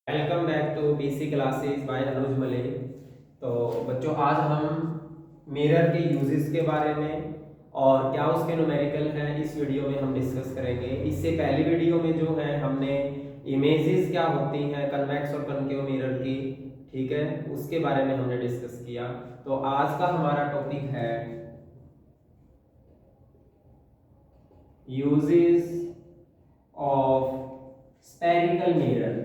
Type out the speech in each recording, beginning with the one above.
Welcome back to BC classes by Anuj Malik. तो बच्चों, आज हम मिरर के यूजेस के बारे में और क्या उसके न्यूमेरिकल हैं इस वीडियो में हम डिस्कस करेंगे। इससे पहली वीडियो में जो है हमने इमेजेस क्या होती हैं कन्वेक्स और कनकेव मिरर की, ठीक है, उसके बारे में हमने डिस्कस किया। तो आज का हमारा टॉपिक है यूजेस ऑफ स्फेरिकल मिरर,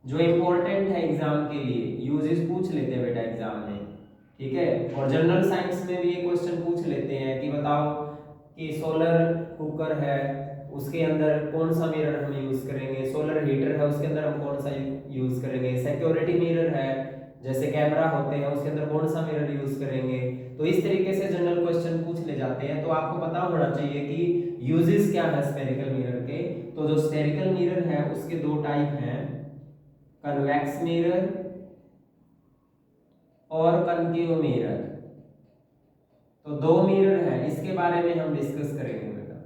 जो इंपॉर्टेंट है एग्जाम के लिए। यूजेस पूछ लेते हैं बेटा एग्जाम में, ठीक है। और जनरल साइंस में भी ये क्वेश्चन पूछ लेते हैं कि बताओ कि सोलर कुकर है, उसके अंदर कौन सा मिरर हम यूज करेंगे। सोलर हीटर है, उसके अंदर हम कौन सा यूज करेंगे। सिक्योरिटी मिरर है, जैसे कैमरा होते हैं, उसके अंदर कौन सा मिरर यूज करेंगे। तो इस तरीके से जनरल क्वेश्चन पूछ ले जाते हैं। तो आपको पता होना चाहिए कि यूजेस क्या है स्फेरिकल मिरर के। तो जो स्फेरिकल मिरर है उसके दो टाइप हैं, कन्वेक्स मिरर और कनकेव मिरर। तो दो मिरर है, इसके बारे में हम डिस्कस करेंगे बेटा।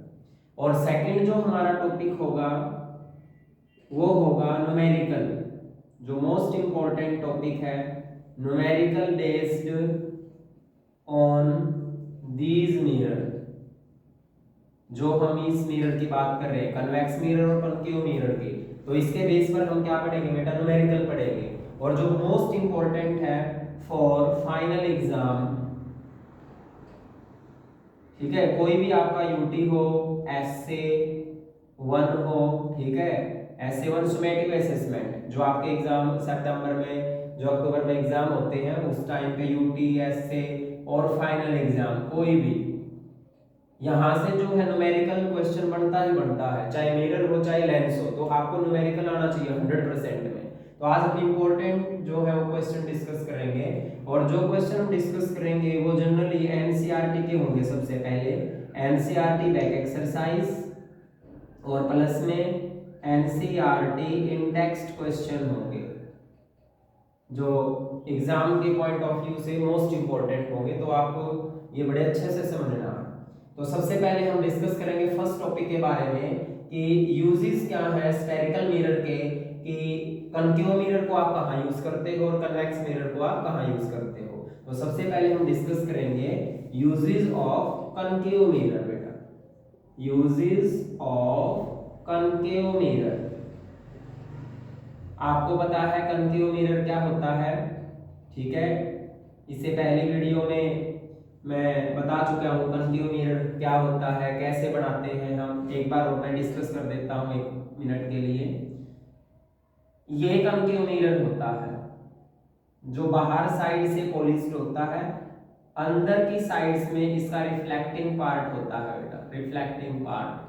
और सेकंड जो हमारा टॉपिक होगा वो होगा न्यूमेरिकल, जो मोस्ट इंपॉर्टेंट टॉपिक है, numerical based on these mirror. जो हम इस मिरर की बात कर रहे हैं, कन्वेक्स मिरर और कनकेव मिरर की, तो इसके बेस पर हम क्या पढ़ेंगे बेटा, न्यूमेरिकल पढ़ेंगे। और जो मोस्ट इंपॉर्टेंट है फॉर फाइनल एग्जाम, ठीक है, कोई भी आपका यूटी हो, एसए 1 हो, ठीक है, एसए 1 सुमेटिव असेसमेंट, जो आपके एग्जाम सितंबर में जो अक्टूबर में एग्जाम होते हैं उस टाइम पे यूटी, एसए और फाइनल एग्जाम कोई भी, यहाँ से जो है न्यूमेरिकल क्वेश्चन बनता ही बनता है, चाहे मिरर हो चाहे लेंस हो, तो आपको न्यूमेरिकल आना चाहिए 100% में। तो आज हम इंपॉर्टेंट जो है वो क्वेश्चन डिस्कस करेंगे। और जो क्वेश्चन हम डिस्कस करेंगे वो जनरली एनसीईआरटी के होंगे। सबसे पहले एनसीईआरटी बैक एक्सरसाइज और प्लस में एनसीईआरटी इंडेक्स्ड क्वेश्चन होंगे, जो एग्जाम के पॉइंट ऑफ व्यू से मोस्ट इंपॉर्टेंट होंगे। तो आपको ये बड़े अच्छे से समझना है। तो सबसे पहले हम डिस्कस करेंगे फर्स्ट टॉपिक के बारे में कि यूजेस क्या है स्फेरिकल मिरर के, कि कनकेव मिरर को आप कहाँ यूज करते हो और कन्वेक्स मिरर को आप कहाँ यूज करते हो। तो सबसे पहले हम डिस्कस करेंगे यूजेस ऑफ कनकेव मिरर बेटा, यूजेस ऑफ कनकेव मिरर। आपको पता है कनकेव मिरर क्या होता है, ठीक है। इससे पहली वीडियो में मैं बता चुका हूँ कनकेव मिरर क्या होता है, कैसे बनाते हैं हम। एक बार और मैं डिस्कस कर देता हूँ 1 मिनट के लिए। ये कनकेव मिरर होता है जो बाहर साइड से पॉलिश्ड होता है, अंदर की साइड्स में इसका रिफ्लेक्टिंग पार्ट होता है बेटा, रिफ्लेक्टिंग पार्ट,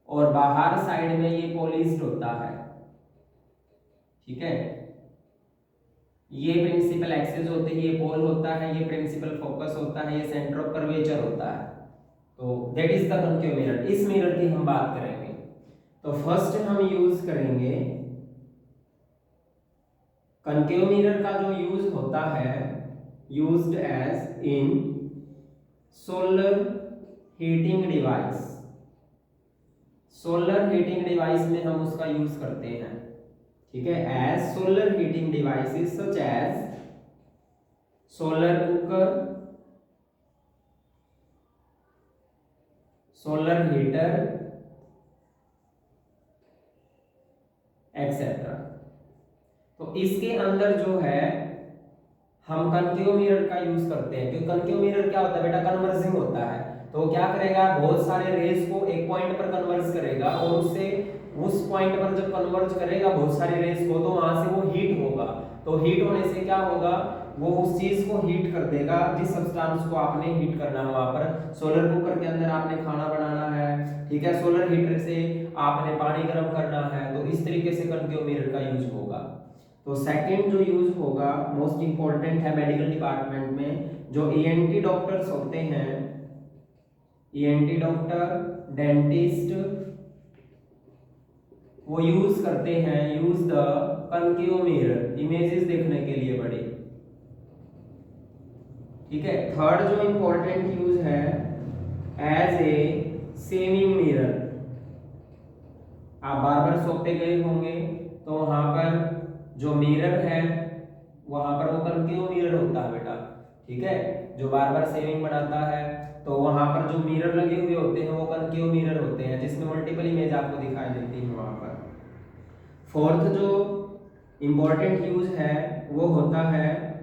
और बाहर साइड में ये पॉलिश्ड होता है, ठीक है। ये प्रिंसिपल एक्सिस होते हैं, ये पोल होता है, ये प्रिंसिपल फोकस होता है, ये सेंटर ऑफ कर्वेचर होता है। तो that is the concave mirror. इस मिरर की हम बात करेंगे। तो फर्स्ट हम यूज करेंगे कनकेव मिरर का जो यूज होता है, used as in solar heating device. Solar heating device में हम उसका यूज करते हैं, ठीक है, as solar heating devices such as solar cooker, solar heater etcetera. तो इसके अंदर जो है हम कनकेव मिरर का यूज करते हैं, क्योंकि कनकेव मिरर क्या होता है बेटा, कन्वर्जिंग होता है। तो क्या करेगा, बहुत सारे रेज को एक पॉइंट पर कन्वर्ज करेगा, और उससे उस पॉइंट पर जब कन्वर्ज करेगा बहुत सारे रेज को, तो वहां से वो हीट होगा। तो हीट होने से क्या होगा, वो उस चीज को हीट कर देगा जिस सब्सटेंस को आपने हीट करना है। वहां पर सोलर कुकर के अंदर आपने खाना बनाना है, ठीक है, सोलर हीटर से आपने पानी गर्म करना है। तो इस तरीके से कनकेव मिरर का यूज होगा। तो सेकंड जो यूज होगा मोस्ट इंपॉर्टेंट है मेडिकल डिपार्टमेंट में, जो ईएनटी डॉक्टर्स होते हैं, ईएनटी डॉक्टर, डेंटिस्ट, वो यूज करते हैं, use the concave mirror images देखने के लिए बड़ी, ठीक है। थर्ड जो इंपॉर्टेंट यूज है एज ए सेविंग मिरर। आप बार्बर शॉप पे गए होंगे तो वहां जो मिरर है वहां पर वो कनकेव मिरर होता है बेटा, ठीक है, जो बार बार सेविंग बनाता है तो वहां पर जो मिरर लगे हुए होते हैं वो कनकेव मिरर होते हैं, जिसमें मल्टीपल इमेज आपको दिखाई देती है वहां पर। फोर्थ जो इंपॉर्टेंट यूज है वो होता है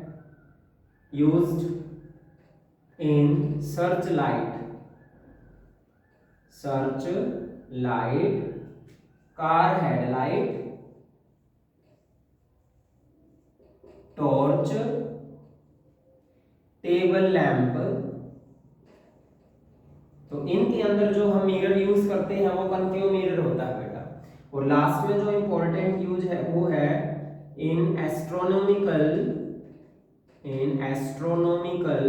used in search light, search light, car headlight, torch, table lamp. तो इनके अंदर जो हम मिरर यूज करते हैं वो कनकेव मिरर होता है बेटा। और लास्ट में जो इंपॉर्टेंट यूज है वो है इन एस्ट्रोनॉमिकल, इन एस्ट्रोनॉमिकल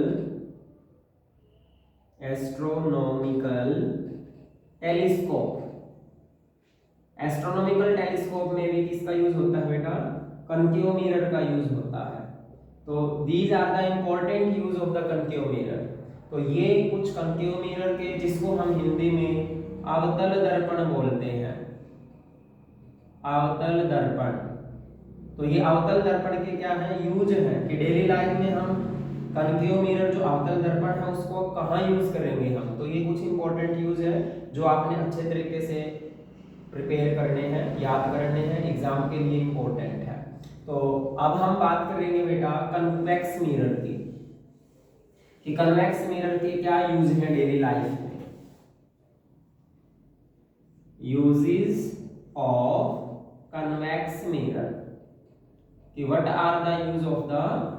टेलीस्कोप। एस्ट्रोनॉमिकल टेलीस्कोप में भी किसका यूज होता है बेटा, कनकेव मिरर का यूज होता है। तो these are the important use of the concave mirror. तो ये कुछ कनकेव मिरर के जिसको हम हिंदी में अवतल दर्पण बोलते हैं, अवतल दर्पण। तो ये अवतल दर्पण के क्या है यूज है कि डेली लाइफ में हम कनकेव मिरर जो अवतल दर्पण है उसको कहाँ यूज करेंगे हम। तो ये कुछ इंपॉर्टेंट यूज है जो आपने अच्छे तरीके से प्रिपेयर करने हैं, याद करने हैं, एग्जाम के लिए इंपॉर्टेंट है। तो अब हम बात करेंगे बेटा कन्वेक्स मिरर की, कि कन्वेक्स मिरर के क्या यूज है डेली लाइफ में। यूजेस ऑफ कन्वेक्स मिरर, कि what are the use of the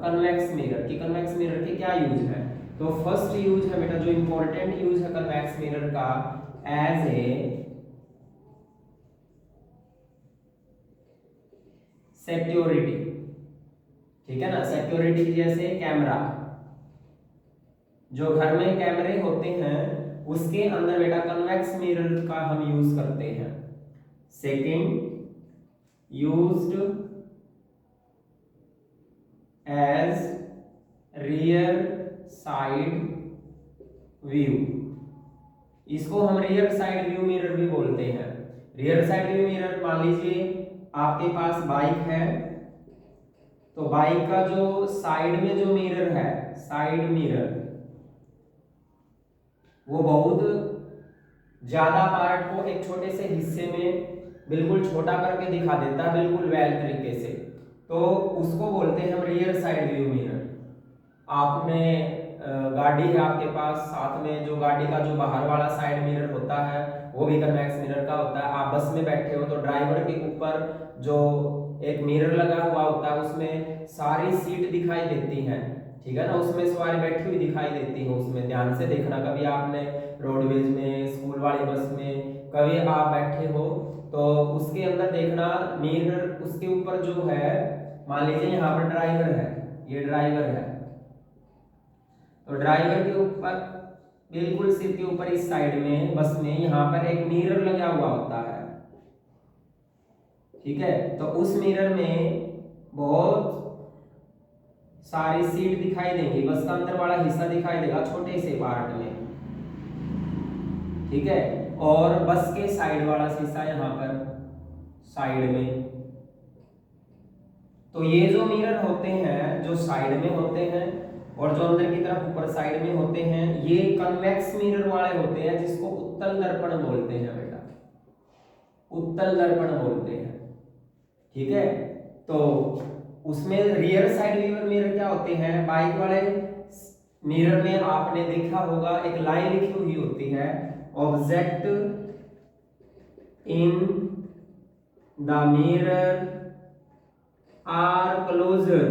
convex mirror, कि कन्वेक्स मिरर के क्या यूज है। तो फर्स्ट यूज है बेटा जो इंपॉर्टेंट यूज है कन्वेक्स मिरर का, एज ए सिक्योरिटी, ठीक है ना, सिक्योरिटी जैसे कैमरा, जो घर में कैमरे होते हैं उसके अंदर बेटा कन्वेक्स मिरर का हम यूज करते हैं। Second, used as rear side view, इसको हम रियर साइड व्यू मिरर भी बोलते हैं। रियर साइड व्यू मिरर, मान लीजिए आपके पास बाइक है तो बाइक का जो साइड में जो मिरर है, साइड मिरर, वो बहुत ज्यादा पार्ट को एक छोटे से हिस्से में बिल्कुल छोटा करके दिखा देता है, बिल्कुल वेल तरीके से, तो उसको बोलते हैं हम रियर साइड व्यू मिरर। आपने गाड़ी है आपके पास, साथ में जो गाड़ी का जो बाहर वाला साइड मिरर होता है वो भी कन्वेक्स मिरर का होता है। आप बस में बैठे हो तो ड्राइवर के ऊपर जो एक मिरर लगा हुआ होता है उसमें सारी सीट दिखाई देती हैं, ठीक है ना, उसमें सवारी बैठी हुई दिखाई देती है, उसमें ध्यान से देखना। कभी आपने रोडवेज में, स्कूल वाली बस में कभी आप बैठे हो तो उसके अंदर देखना मिरर, उसके ऊपर जो है, मान लीजिए यहाँ पर ड्राइवर है, ये ड्राइवर है, तो ड्राइवर के ऊपर बिल्कुल सिर के ऊपर इस साइड में बस में यहाँ पर एक मिरर लगा हुआ होता है, ठीक है। तो उस मिरर में बहुत सारी सीट दिखाई देंगी, बस का अंदर वाला हिस्सा दिखाई देगा छोटे से पार्ट में, ठीक है, और बस के साइड वाला हिस्सा यहाँ पर साइड में। तो ये जो मिरर होते हैं जो साइड में होते हैं और जो अंदर की तरफ ऊपर साइड में होते हैं, ये कन्वेक्स मिरर वाले होते हैं, जिसको उत्तल दर्पण बोलते हैं बेटा, उत्तल दर्पण बोलते हैं, ठीक है। तो उसमें रियर साइड मिरर क्या होते हैं, बाइक वाले मिरर में आपने देखा होगा एक लाइन लिखी हुई होती है, object in the mirror are closer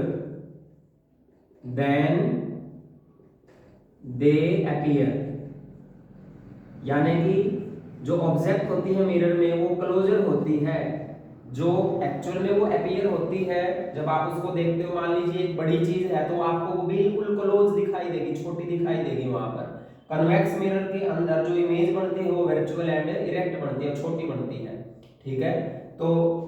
than they appear, यानी कि जो ऑब्जेक्ट होती है मिरर में वो क्लोजर होती है, जो एक्चुअल में वो अपीयर होती है। जब आप उसको देखते हो, मान लीजिए एक बड़ी चीज है तो आपको वो बिल्कुल क्लोज दिखाई देगी, छोटी दिखाई देगी वहां पर। कन्वेक्स मिरर के अंदर जो इमेज बनती है वो वर्चुअल एंड इरेक्ट बनती है, छोटी बनती है, ठीक है। तो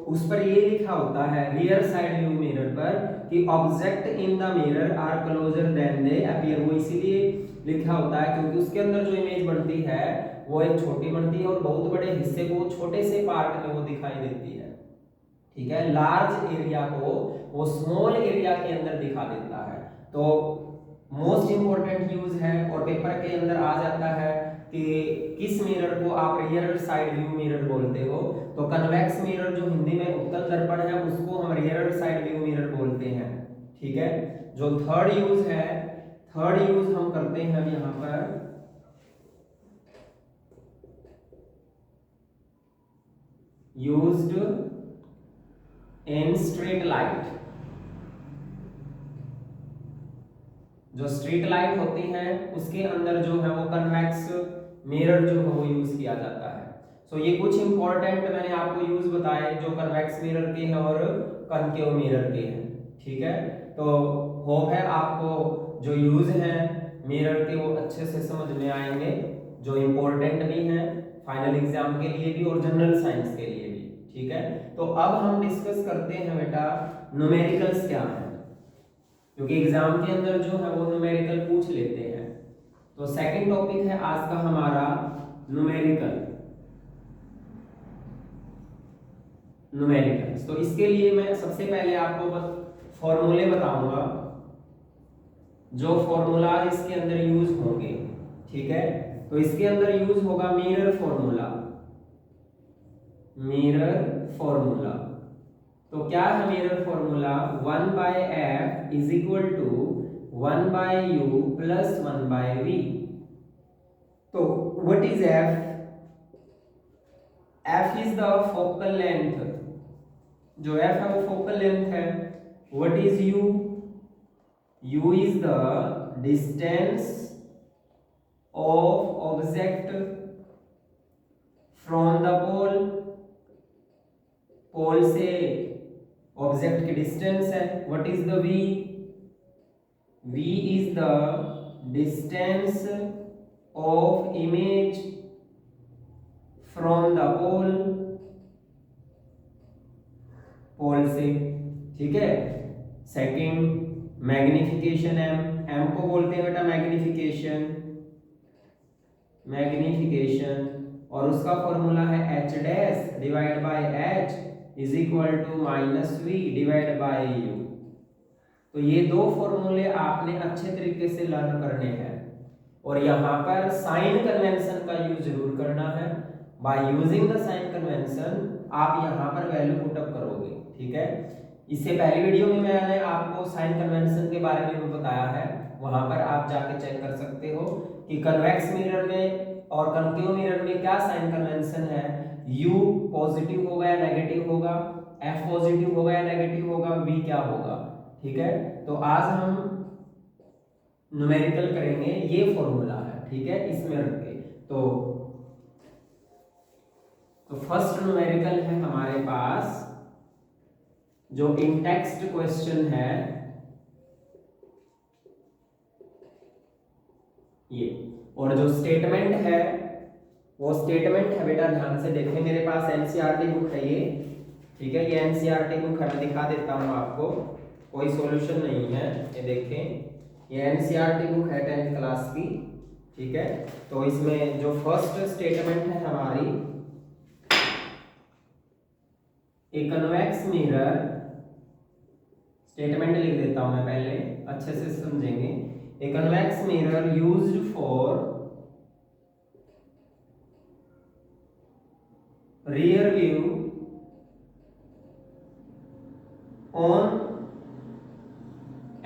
उस पर ये लिखा होता है रियर साइड व्यू मिरर पर कि object in the mirror are closer than they appear, वो इसीलिए लिखा होता है क्योंकि उसके अंदर जो इमेज बनती है वो एक छोटी बनती है और बहुत बड़े हिस्से को छोटे से पार्ट में वो दिखाई देती है, ठीक है, लार्ज एरिया को वो स्मॉल एरिया के अंदर दिखा देता है। तो मोस्ट इंपॉर्टेंट यूज है और पेपर के अंदर आ जाता है कि किस मिरर को आप रियर साइड व्यू मिरर बोलते हो। तो कन्वेक्स मिरर जो हिंदी में उत्तल दर्पण है उसको हम रियर साइड व्यू मिरर बोलते हैं। ठीक है, जो थर्ड यूज है, थर्ड यूज हम करते हैं यहां पर यूज्ड इन स्ट्रीट लाइट। जो स्ट्रीट लाइट होती है उसके अंदर जो है वो कन्वेक्स मिरर जो है वो यूज किया जाता है। सो ये कुछ इंपॉर्टेंट मैंने आपको यूज बताए जो कन्वेक्स मिरर के हैं और कनकेव मिरर के हैं। ठीक है, तो होप है आपको जो यूज है मिरर के वो अच्छे से समझ में आएंगे, जो इंपॉर्टेंट भी हैं फाइनल एग्जाम के लिए भी और जनरल साइंस के लिए भी। ठीक है, तो अब हम डिस्कस करते हैं बेटा न्यूमेरिकल्स क्या है, क्योंकि एग्जाम के अंदर जो है वो न्यूमेरिकल पूछ लेते हैं। तो सेकंड टॉपिक है आज का हमारा न्यूमेरिकल, न्यूमेरिकल्स। तो इसके लिए मैं सबसे पहले आपको फॉर्मूले बताऊंगा, जो फॉर्मूला इसके अंदर यूज होंगे। ठीक है, तो इसके अंदर यूज होगा मिरर फॉर्मूला, मिरर फॉर्मूला। तो क्या है mirror formula? 1/f is equal to 1/u plus 1/v। तो what is f? f is the focal length, जो f है वो फोकल लेंथ है। What is u? u is the distance of object from the pole, पोल से object की distance है। What is the v? v is the distance of image from the pole, पोल से। ठीक है, सेकंड मैग्निफिकेशन m, m को बोलते हैं बेटा मैग्निफिकेशन, मैग्निफिकेशन, और उसका फॉर्मूला है h dash divide by h is equal to minus v divide by u. तो ये दो फॉर्मूले आपने अच्छे तरीके से लर्न करने हैं और यहाँ पर साइन कन्वेंशन का यूज जरूर करना है। By using the sign convention आप यहाँ पर वैल्यू पुट अप करोगे। ठीक है, इससे पहली वीडियो में मैंने आपको साइन कन्वेंशन के बारे में बताया है, वहां पर आप जाके चेक कर सकते हो कि कन्वेक्स मिरर में और कनकेव मिरर में क्या साइन कन्वेंशन है। u पॉजिटिव होगा या नेगेटिव होगा, f पॉजिटिव होगा या नेगेटिव होगा, v क्या होगा। ठीक है, तो आज हम न्यूमेरिकल करेंगे, ये फॉर्मूला है। ठीक है, इसमें रख के तो फर्स्ट न्यूमेरिकल है हमारे पास जो इन टेक्स्ट क्वेश्चन है ये, और जो स्टेटमेंट है वो स्टेटमेंट है बेटा ध्यान से देखें, मेरे पास एनसीईआरटी बुक है ये। ठीक है, ये एनसीईआरटी बुक है, मैं दिखा देता हूं आपको, कोई सॉल्यूशन नहीं है। ये देखें, ये एनसीईआरटी बुक है 10th क्लास की। ठीक है, तो इसमें जो फर्स्ट स्टेटमेंट है हमारी, ए कन्वेक्स मिरर, स्टेटमेंट लिख देता हूं मैं पहले, अच्छे से समझेंगे। A convex mirror used for rear view on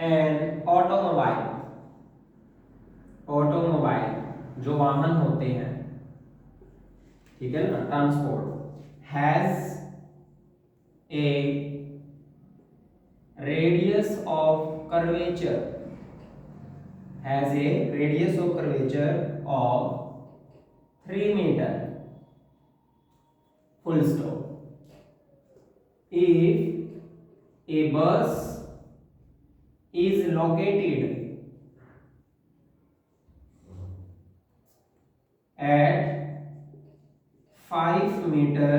an automobile, automobile जो वाहन होते हैं, ठीक है ना, transport, has a radius of curvature, has a radius of curvature of 3 meter, full stop. If a bus is located at 5 meter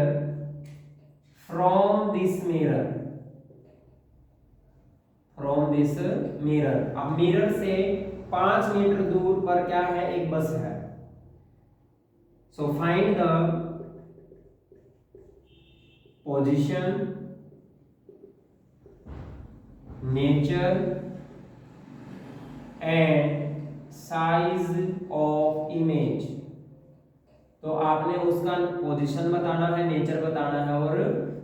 from this mirror, from this mirror, अब mirror से 5 metre दूर पर क्या है, एक बस है। So find the position nature and size of image. तो आपने उसका पोजीशन बताना है, नेचर बताना है और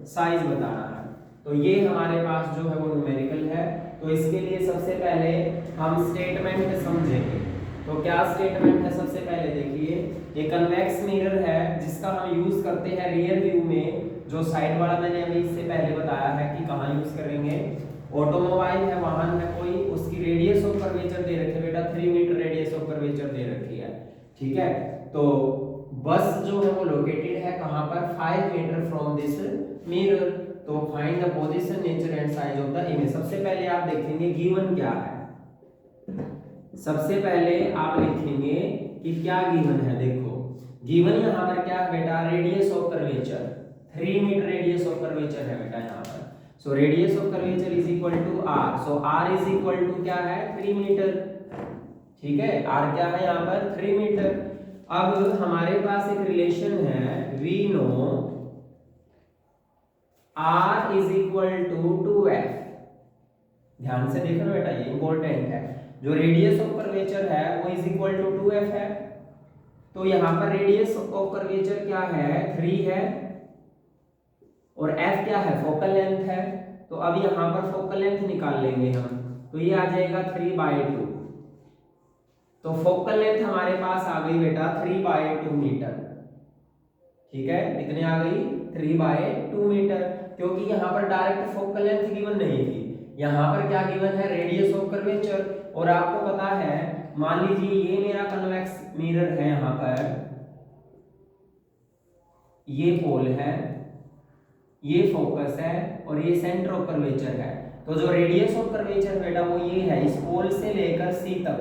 साइज बताना है। तो ये हमारे पास जो है वो न्यूमेरिकल है। तो इसके लिए सबसे पहले हम स्टेटमेंट समझेंगे। तो क्या स्टेटमेंट है, सबसे पहले देखिए, ये कन्वेक्स मिरर है जिसका हम यूज करते हैं रियर व्यू में। जो साइड वाला मैंने अभी इससे पहले बताया है कि कहाँ यूज करेंगे। ऑटोमोबाइल है, वाहन है कोई, उसकी रेडियस ऑफ कर्वेचर दे रखी है बेटा, 3 मीटर रेडियस ऑफ कर्वेचर दे रखी है, ठीक है। तो बस जो है वो लोकेटेड है कहाँ पर, 5 मीटर फ्रॉम दिस मिरर। तो find the position, nature and size of the image. सबसे पहले आप देखेंगे गिवन क्या है। सबसे पहले आप लिखेंगे कि क्या गिवन है। देखो गिवन यहाँ पर क्या है बेटा, radius of curvature, 3 metre radius of curvature है बेटा यहाँ पर। So radius of curvature is equal to R. So R is equal to क्या है, 3 मीटर, ठीक है। आर क्या है यहाँ पर, 3 मीटर। अब हमारे पास एक रिलेशन है, we know R is equal to 2f। ध्यान से देखो बेटा, ये इंपॉर्टेंट है। जो रेडियस ऑफ कर्वेचर है वो इज इक्वल टू 2f है। तो यहाँ पर रेडियस ऑफ कर्वेचर क्या है, 3 है, और f क्या है, फोकल लेंथ है। तो अब यहाँ पर फोकल लेंथ निकाल लेंगे हम, तो ये आ जाएगा 3/2। तो फोकल लेंथ हमारे पास आ गई बेटा 3/2 मीटर, ठीक है। कितने आ गई, 3/2 मीटर, क्योंकि यहाँ पर डायरेक्ट फोकल लेंथ गिवन नहीं थी। यहाँ पर क्या गिवन है, रेडियस ऑफ कर्वेचर। और आपको पता है, मान लीजिए ये मेरा कन्वेक्स मिरर है, यहाँ पर ये पोल है, ये फोकस है, और ये सेंटर ऑफ कर्वेचर है। तो जो रेडियस ऑफ कर्वेचर बेटा वो ये है, इस पोल से लेकर सी तक,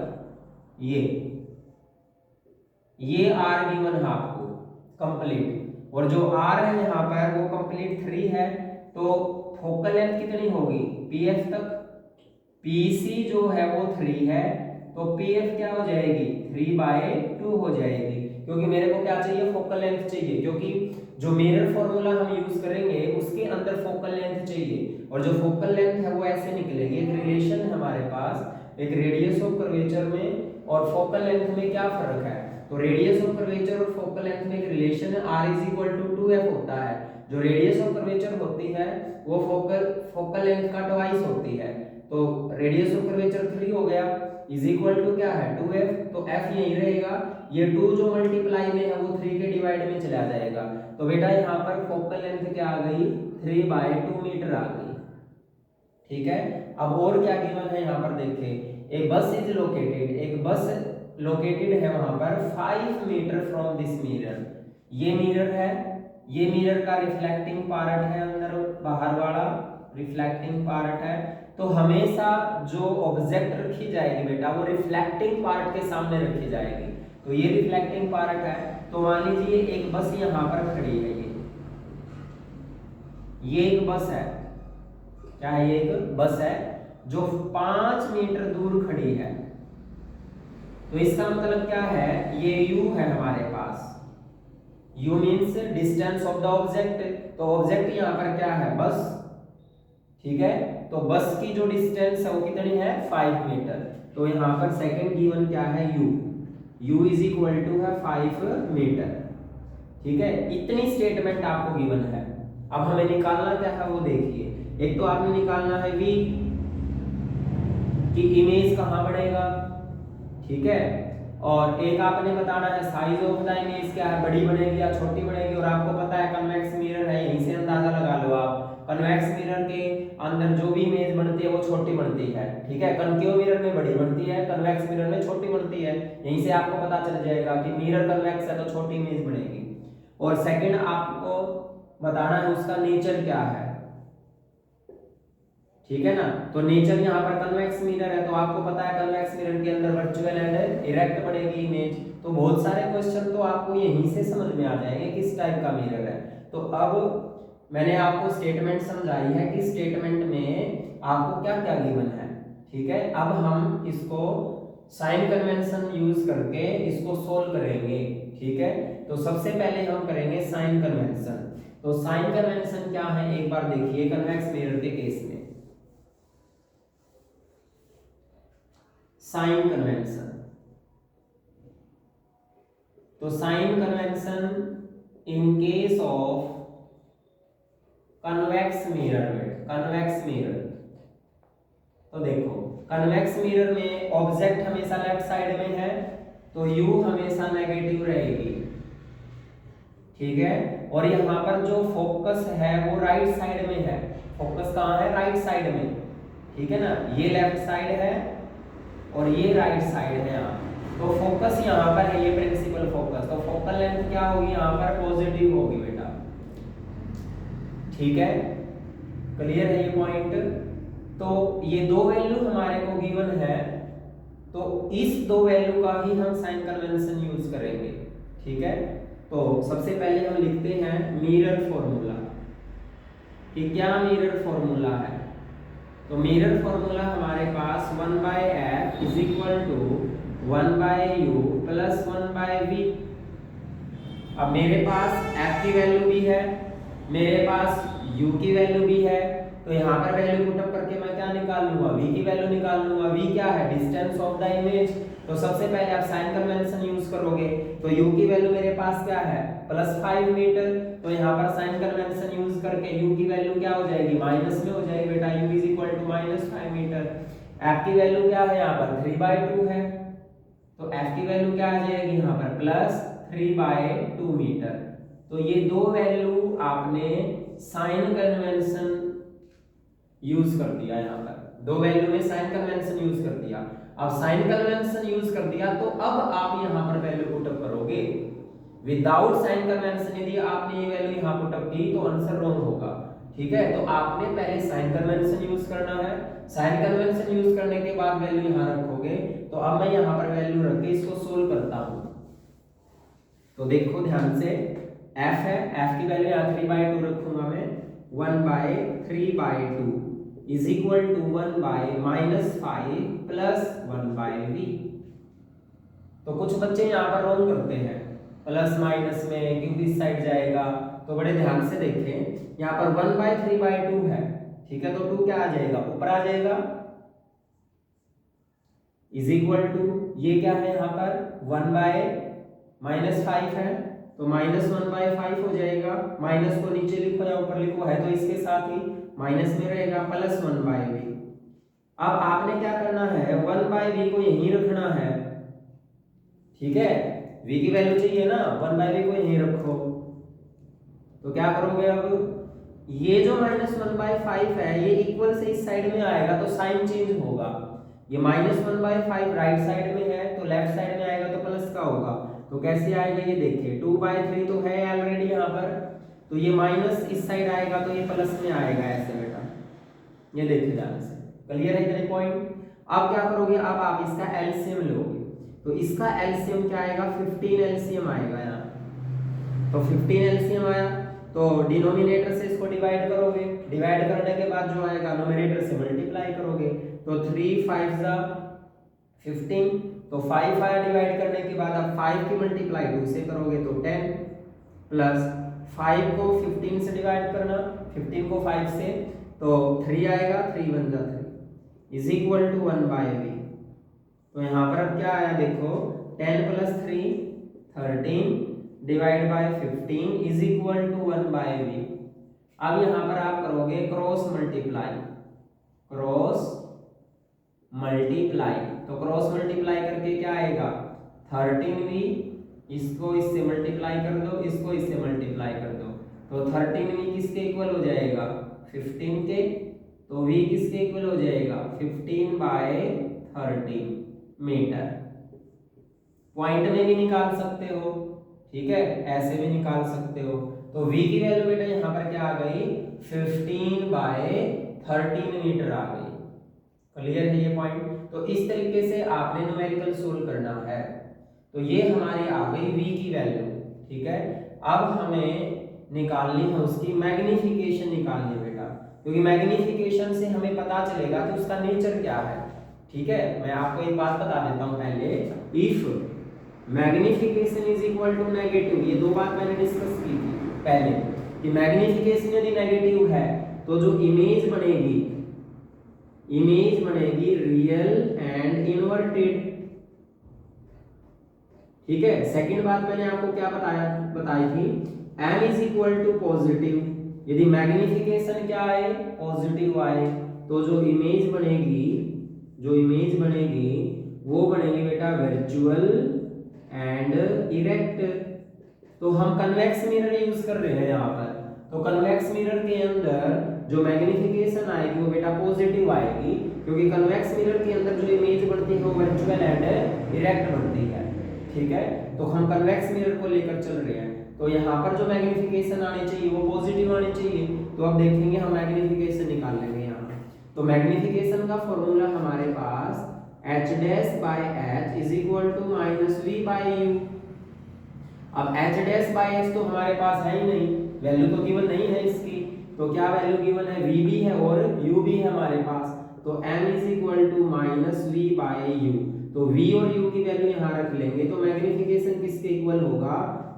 ये आर गिवन है आपको कंप्लीट। और जो आर है यहाँ पर वो कंप्लीट 3 है। तो फोकल लेंथ कितनी होगी, पीएफ तक। पीसी जो है वो 3 है, तो पीएफ क्या हो जाएगी, 3/2 हो जाएगी, क्योंकि मेरे को क्या चाहिए, फोकल लेंथ चाहिए। क्योंकि जो मिरर फॉर्मूला हम यूज करेंगे उसके अंदर फोकल लेंथ चाहिए, और जो फोकल लेंथ है वो ऐसे निकलेगी। एक रिलेशन है हमारे पास, एक रेडियस ऑफ कर्वेचर में और फोकल लेंथ में क्या फर्क है। तो रेडियस ऑफ कर्वेचर और फोकल लेंथ में एक रिलेशन है, r is equal to 2f होता है। जो रेडियस ऑफ कर्वेचर होती है वो फोकल लेंथ का ट्वाइस होती है। तो रेडियस ऑफ कर्वेचर 3 हो गया, इज इक्वल टू क्या है, 2f। तो f यही रहेगा, ये 2 जो मल्टीप्लाई में है वो 3 के डिवाइड में चला जाएगा। तो बेटा यहाँ पर फोकल लेंथ क्या आ गई, 3/2 मीटर आ गई, ठीक है। अब और क्या गिवन है यहाँ पर देखिए, एक बस इज लोकेटेड, एक बस लोकेटेड है वहां पर 5 मीटर फ्रॉम दिस मिरर। ये मिरर है, ये मिरर का रिफ्लेक्टिंग पार्ट है, अंदर बाहर वाला रिफ्लेक्टिंग पार्ट है। तो हमेशा जो ऑब्जेक्ट रखी जाएगी बेटा वो रिफ्लेक्टिंग पार्ट के सामने रखी जाएगी। तो ये रिफ्लेक्टिंग पार्ट है। तो मान लीजिए एक बस यहाँ पर खड़ी है, ये एक बस है, क्या है, ये एक बस है जो 5 मीटर दूर खड़ी है। तो इसका मतलब क्या है, ये u है हमारे पास, u means distance of the object. तो ऑब्जेक्ट यहाँ पर क्या है, बस, ठीक है। तो बस की जो डिस्टेंस है वो कितनी है, 5 मीटर। तो यहाँ पर सेकंड गिवन क्या है, u इज इक्वल टू है 5 मीटर, ठीक है। इतनी स्टेटमेंट आपको गिवन है। अब हमें निकालना क्या है वो देखिए। एक तो आपने निकालना है v कि इमेज कहाँ बढ़ेगा, ठीक है। और एक आपने बताना है साइज ऑफ द इमेज क्या है, बड़ी बनेगी या छोटी बनेगी। और आपको पता है कन्वेक्स मिरर है, यहीं से अंदाजा लगा लो आप, कन्वेक्स मिरर के अंदर जो भी इमेज बनती है वो छोटी बनती है, ठीक है। कनकेव मिरर में बड़ी बनती है, कन्वेक्स मिरर में छोटी बनती है। यहीं से आपको पता चल जाएगा कि मिरर कन्वेक्स है तो छोटी इमेज बनेगी। और सेकंड आपको बताना है उसका नेचर क्या है, ठीक है ना। तो नेचर यहाँ पर कन्वेक्स मिरर है, तो आपको पता है कन्वेक्स मिरर के अंदर वर्चुअल एंड इरेक्ट बनेगी इमेज। तो बहुत सारे क्वेश्चन तो आपको यहीं से समझ में आ जाएंगे किस टाइप का मिरर है। तो अब मैंने आपको स्टेटमेंट समझाई है कि स्टेटमेंट में आपको क्या क्या गिवन है, ठीक है। अब हम इसको साइन कन्वेंशन यूज करके इसको सोल्व करेंगे, ठीक है। तो सबसे पहले हम करेंगे साइन कन्वेंशन। तो साइन कन्वेंशन क्या है एक बार देखिए कन्वेक्स मिरर के केस में। Sign convention. तो sign convention in case of convex mirror में, कन्वेक्स मिरर, तो देखो कन्वेक्स मिरर में ऑब्जेक्ट हमेशा लेफ्ट साइड में है तो u हमेशा नेगेटिव रहेगी, ठीक है। और यहाँ पर जो फोकस है वो राइट साइड में है, फोकस कहाँ है, राइट साइड में, ठीक है ना। ये लेफ्ट साइड है और ये राइट साइड है यहाँ, तो फोकस यहाँ पर है, ये प्रिंसिपल फोकस, तो फोकल लेंथ क्या होगी यहाँ पर, पॉजिटिव होगी बेटा, ठीक है। क्लियर है ये पॉइंट। तो ये दो वैल्यू हमारे को गिवन है, तो इस दो वैल्यू का ही हम साइन कन्वेंशन यूज करेंगे, ठीक है। तो सबसे पहले हम लिखते हैं मिरर फॉर्मूला, कि क्या मिरर फॉर्मूला है। तो मिरर फॉर्मूला हमारे पास 1/f is equal to 1/u plus 1/v। अब मेरे पास f की वैल्यू भी है, मेरे पास u की वैल्यू भी है, तो यहाँ पर वैल्यू पुट अप करके मैं क्या निकाल लूंगा, v की वैल्यू निकाल लूंगा। v क्या है, डिस्टेंस ऑफ द इमेज। तो सबसे पहले आप साइन कन्वेंशन यूज करोगे, तो u की वैल्यू मेरे पास क्या है, +5 मीटर, तो यहाँ पर साइन कन्वेंशन यूज करके u की वैल्यू क्या हो जाएगी, माइनस में हो जाएगी बेटा, u is equal to -5 metre. f की वैल्यू क्या है यहाँ पर 3/2 है, तो f की वैल्यू क्या आ जाएगी यहाँ पर +3/2 मीटर। तो ये दो वैल्यू आपने साइन कन्वेंशन यूज कर दिया, यहाँ पर दो वैल्यू में साइन कन्वेंशन यूज कर दिया। अब साइन कन्वेंशन यूज कर दिया तो अब आप यहाँ पर वैल्यू पुट अप करोगे। विदाउट साइन कन्वेंशन यदि आपने ये वैल्यू यहाँ पुट अप की तो आंसर रॉन्ग होगा, ठीक है। तो आपने पहले साइन कन्वेंशन यूज करना है, साइन कन्वेंशन यूज करने के बाद वैल्यू यहाँ रखोगे। तो अब मैं यहाँ पर वैल्यू रख के इसको सोल्व करता हूँ। तो देखो ध्यान से, f है, f की वैल्यू यहाँ 3/2 रखूंगा मैं, 1/3/2 is equal to 1/-5 plus 1/v। तो कुछ बच्चे यहाँ पर रॉन्ग करते हैं, प्लस माइनस में क्योंकि इस साइड जाएगा, तो बड़े ध्यान से देखें, यहाँ पर 1/3/2 है, ठीक है, तो 2 क्या आ जाएगा, ऊपर आ जाएगा, इज इक्वल टू ये क्या है यहाँ पर 1/-5 है, तो -1/5 हो जाएगा। माइनस को नीचे लिखो या ऊपर लिखो, है तो इसके साथ ही माइनस में रहेगा, प्लस 1/v। अब आपने क्या करना है, 1/v को यहीं रखना है, ठीक है, v की वैल्यू चाहिए ना, 1/v को यहीं रखो। तो क्या करोगे, अब ये जो -1/5 है ये इक्वल से इस साइड में आएगा तो साइन चेंज होगा। ये -1/5 राइट साइड में है तो लेफ्ट साइड में आएगा तो प्लस का होगा। तो कैसे आएगा ये देखिए, 2/3 तो है ऑलरेडी यहाँ पर, तो ये माइनस इस साइड आएगा तो ये प्लस में आएगा, ऐसे बेटा, ये देखिए ध्यान से। क्लियर है इतने पॉइंट। अब क्या करोगे, अब आप इसका एलसीएम लोगे, तो इसका एलसीएम क्या आएगा, 15 एलसीएम आएगा यहाँ। तो 15 एलसीएम आया तो डिनोमिनेटर से इसको डिवाइड करोगे, डिवाइड करने के बाद जो आएगा न्यूमरेटर से मल्टीप्लाई करोगे, तो 3 5 15, तो 5 आया, डिवाइड करने के बाद आप 5 की मल्टीप्लाई 2 से करोगे तो 10, प्लस 5 को 15 से डिवाइड करना, 15 को 5 से, तो 3 आएगा, 3 1 जा 3 इज इक्वल टू 1/v। तो यहाँ पर अब क्या आया देखो, 10 + 3 13 divide by 15 is equal to 1/v। अब यहाँ पर आप करोगे क्रॉस मल्टीप्लाई, क्रॉस मल्टीप्लाई, तो क्रॉस मल्टीप्लाई करके क्या आएगा, 13v, इसको इससे मल्टीप्लाई कर दो, इसको इससे मल्टीप्लाई कर दो, तो 13v किसके इक्वल हो जाएगा, 15 के, तो v किसके इक्वल हो जाएगा, 15/13 मीटर। पॉइंट में भी निकाल सकते हो, ठीक है, ऐसे भी निकाल सकते हो। तो v की वैल्यू बेटा यहाँ पर क्या आ गई, 15/13 मीटर आ गई। क्लियर है ये पॉइंट। तो इस तरीके से आपने न्यूमेरिकल सोल्व करना है। तो ये हमारी आ गई v की वैल्यू, ठीक है। अब हमें निकालनी है उसकी मैग्नीफिकेशन निकालनी है बेटा, क्योंकि मैग्नीफिकेशन से हमें पता चलेगा कि उसका नेचर क्या है, ठीक है। मैं आपको एक बात बता देता हूं पहले, if magnification is equal to negative, ये दो बात मैंने डिस्कस की थी पहले, कि मैग्नीफिकेशन यदि नेगेटिव है तो जो इमेज बनेगी रियल एंड इन्वर्टेड। ठीक है, सेकंड बात मैंने आपको क्या बताई थी, m is equal to positive, यदि मैग्निफिकेशन क्या आए, पॉजिटिव आए, तो जो इमेज बनेगी वो बनेगी बेटा वर्चुअल एंड इरेक्ट। तो हम कन्वेक्स मिरर यूज कर रहे हैं यहाँ पर, तो कन्वेक्स मिरर के अंदर जो मैग्निफिकेशन आएगी वो बेटा पॉजिटिव आएगी, क्योंकि कन्वेक्स मिरर के अंदर जो इमेज बनती है वो वर्चुअल एंड इरेक्ट बनती है। ठीक है, तो हम कन्वेक्स मिरर को लेकर चल रहे हैं, तो यहाँ पर जो मैग्निफिकेशन आनी चाहिए वो पॉजिटिव आनी चाहिए। तो अब देखेंगे हम मैग्निफिकेशन निकाल लेंगे यहाँ। तो मैग्निफिकेशन का फॉर्मूला हमारे पास h dash by h is equal to minus v by u. अब h डैश बाय h तो हमारे पास है ही नहीं, वैल्यू तो गिवन नहीं है इसकी, तो क्या वैल्यू गिवन है, v भी है और u भी है हमारे पास, तो m is equal to minus v by u. तो v और u की वैल्यू यहाँ रख लेंगे, तो मैग्निफिकेशन किसके इक्वल होगा,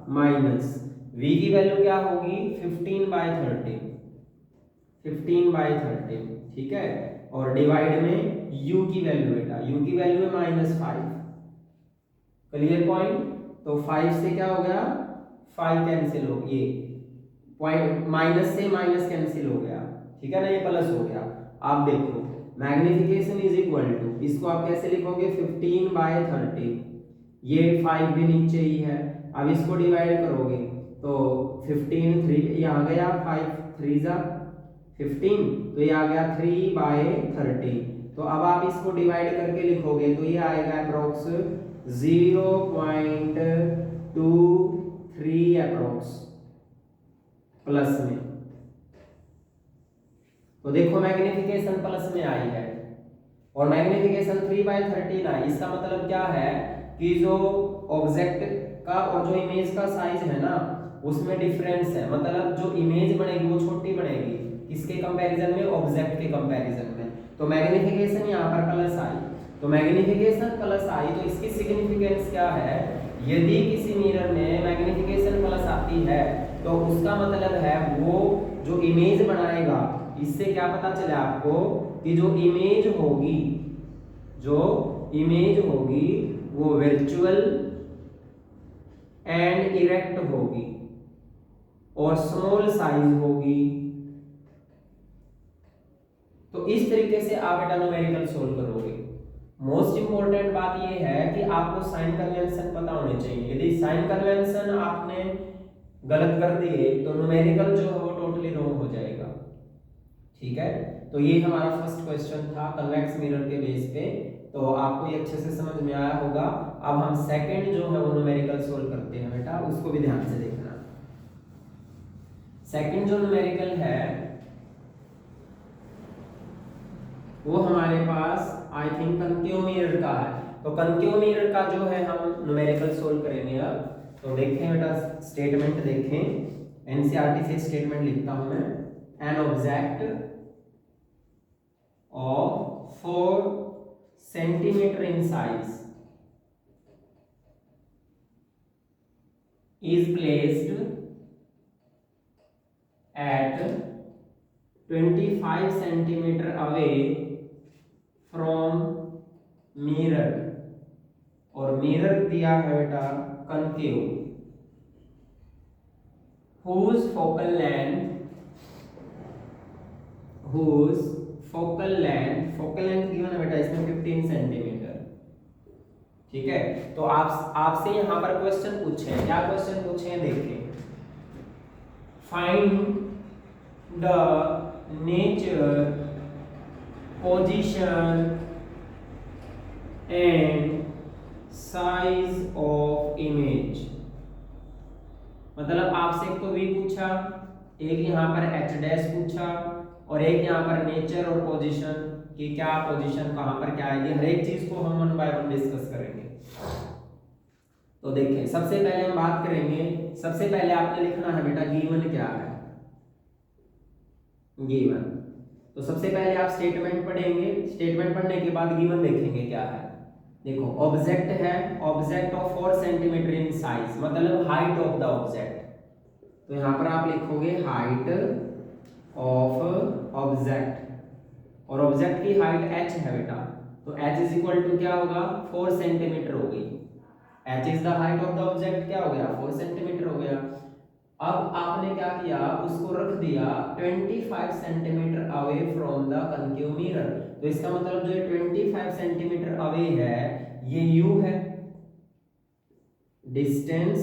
माइनस v की वैल्यू क्या होगी 15/30, 15/30। ठीक है, और डिवाइड में u की वैल्यू बेटा, u की वैल्यू है -5। क्लियर पॉइंट, तो 5 से क्या हो गया, 5 कैंसिल हो, ये पॉइंट माइनस से माइनस कैंसिल हो गया। ठीक है ना, ये प्लस हो गया। आप देखो मैग्निफिकेशन इज इक्वल टू, इसको आप कैसे लिखोगे 15/30, ये 5 भी नीचे ही है, अब इसको डिवाइड करोगे तो 15 3 ये आ गया, 5 3 जा 15, तो ये आ गया 3/30। तो अब आप इसको डिवाइड करके लिखोगे तो ये आएगा अप्रोक्स 0.23 अप्रोक्स प्लस में। तो देखो मैग्निफिकेशन प्लस में आई है और मैग्निफिकेशन 3/13 आई। इसका मतलब क्या है कि जो ऑब्जेक्ट का और जो इमेज का साइज है ना उसमें डिफरेंस है, मतलब जो इमेज बनेगी वो छोटी बनेगी, किसके कंपैरिजन में, ऑब्जेक्ट के कंपैरिजन में। तो मैग्निफिकेशन यहाँ पर प्लस आई, तो मैग्निफिकेशन प्लस आई तो इसकी सिग्निफिकेंस क्या है, यदि किसी मिरर में मैग्निफिकेशन प्लस आती है तो उसका मतलब है वो जो इमेज बनाएगा, इससे क्या पता चले आपको कि जो इमेज होगी वो वर्चुअल एंड इरेक्ट होगी और स्मॉल साइज होगी। तो इस तरीके से आप बेटा न्यूमेरिकल सोल्व करोगे। मोस्ट इंपॉर्टेंट बात यह है कि आपको साइन कन्वेंशन पता होने चाहिए, यदि साइन कन्वेंशन आपने गलत कर दिए तो न्यूमेरिकल जो है वो टोटली रॉन्ग हो जाएगा। ठीक है, तो ये हमारा फर्स्ट क्वेश्चन था कन्वेक्स मिरर के बेस पे, तो आपको ये अच्छे से समझ में आया होगा। अब हम सेकंड जो है वो न्यूमेरिकल सोल्व करते हैं बेटा, उसको भी ध्यान से देखना। सेकंड जो न्यूमेरिकल है वो हमारे पास आई थिंक कनकेव मिरर का है, तो कनकेव मिरर का जो है हम न्यूमेरिकल सोल्व करेंगे। अब तो देखें बेटा, स्टेटमेंट देखें, एनसीईआरटी से स्टेटमेंट लिखता हूं मैं, an object of 4 centimeter in size is placed at 25 centimeter away from mirror, और मिरर दिया है बेटा concave, whose focal length given है बेटा इसमें 15 सेंटीमीटर। ठीक है, तो आपसे यहां पर क्वेश्चन पूछे हैं, क्या क्वेश्चन पूछे हैं देखें, find the nature, position and size of image. मतलब आपसे एक तो v पूछा, एक यहां पर h डैश पूछा और एक यहाँ पर नेचर और पोजीशन की क्या पोजीशन कहां पर क्या आएगी, हर एक चीज को हम 1 बाय 1 डिस्कस करेंगे। तो देखिए सबसे पहले हम बात करेंगे, सबसे पहले आपने लिखना है बेटा गिवन क्या है, गिवन। तो सबसे पहले आप स्टेटमेंट पढ़ेंगे, स्टेटमेंट पढ़ने के बाद गिवन देखेंगे क्या है। देखो ऑब्जेक्ट है, object of 4 centimetre in size, मतलब हाइट ऑफ द ऑब्जेक्ट। तो यहां पर आप लिखोगे हाइट ऑफ ऑब्जेक्ट और ऑब्जेक्ट की हाइट h है बेटा, तो h इज इक्वल टू क्या होगा 4 सेंटीमीटर हो गई। h is the height of the object, क्या हो गया 4 सेंटीमीटर हो गया। अब आपने क्या किया, उसको रख दिया 25 centimetre away from the concave mirror. तो इसका मतलब जो 25 सेंटीमीटर अवे है ये u है, डिस्टेंस